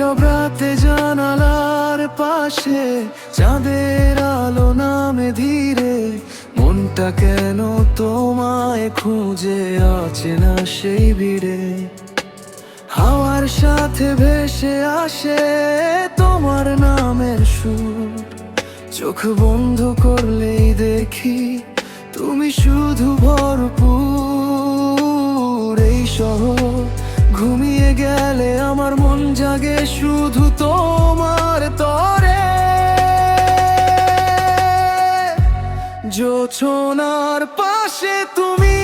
নীরব রাতে জানালার পাশে চাঁদের আলো নামে ধীরে, মনটা কেন তোমায় খুঁজে আছে না সেই ভিড়ে। হাওয়ার সাথে ভেসে আসে তোমার নামের সুর, চোখ বন্ধ করলেই দেখি তুমি শুধু ভরপুর। এই শহর ঘুমিয়ে গেলে আমার মন জাগে শুধু তোমার তরে। জোছনার পাশে তুমি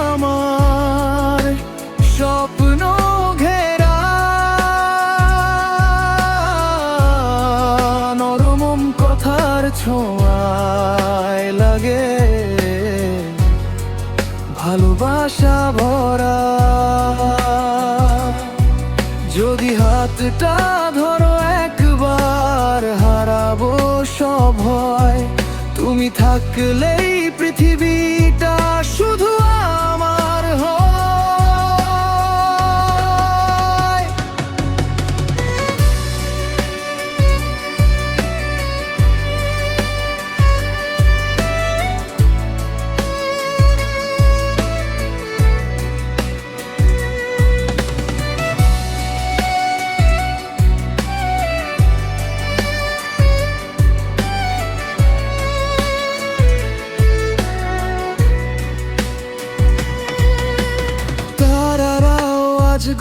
আমার স্বপ্ন ঘেরা, নরম কথার ছোঁয়ায় লাগে ভালোবাসা ভরা। যদি হাতটা ধরো একবার হারাবো সব ভয়, তুমি থাকলেই পৃথিবীটা শুধু আমার হয়।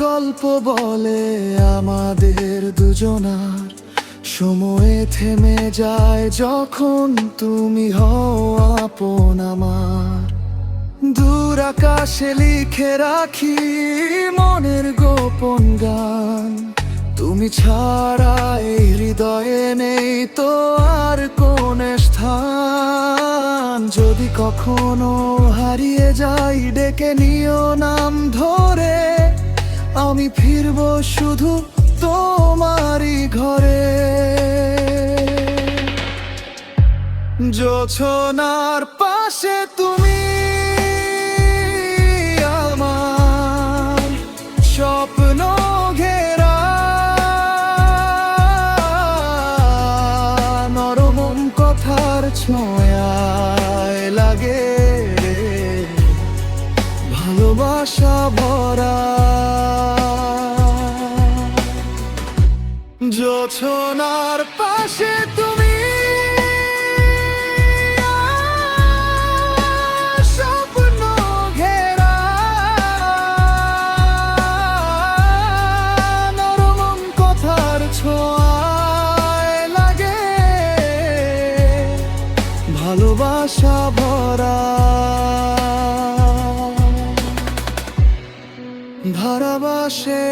গল্প বলে আমাদের দুজনার, সময়ে থেমে যায় যখন তুমি হও আপন আমার। দূর আকাশে লিখে রাখি মনের গোপন গান, তুমি ছাড়া এই হৃদয়ে নেই তো আর কোন স্থান। যদি কখনো হারিয়ে যাই ডেকে নিও নাম ধরে, আমি ফিরবো শুধু তোমারই ঘরে। জোছনার পাশে তুমি আমার স্বপ্ন ঘেরা, নরম কথার ছোঁয়ায় লাগে ভালোবাসা ভরা। জোছনার পাশে তুমি স্বপ্ন ঘেরা, নরম কথার ছোঁয়ায় লাগে ভালোবাসা ভরা। ভালোবাসে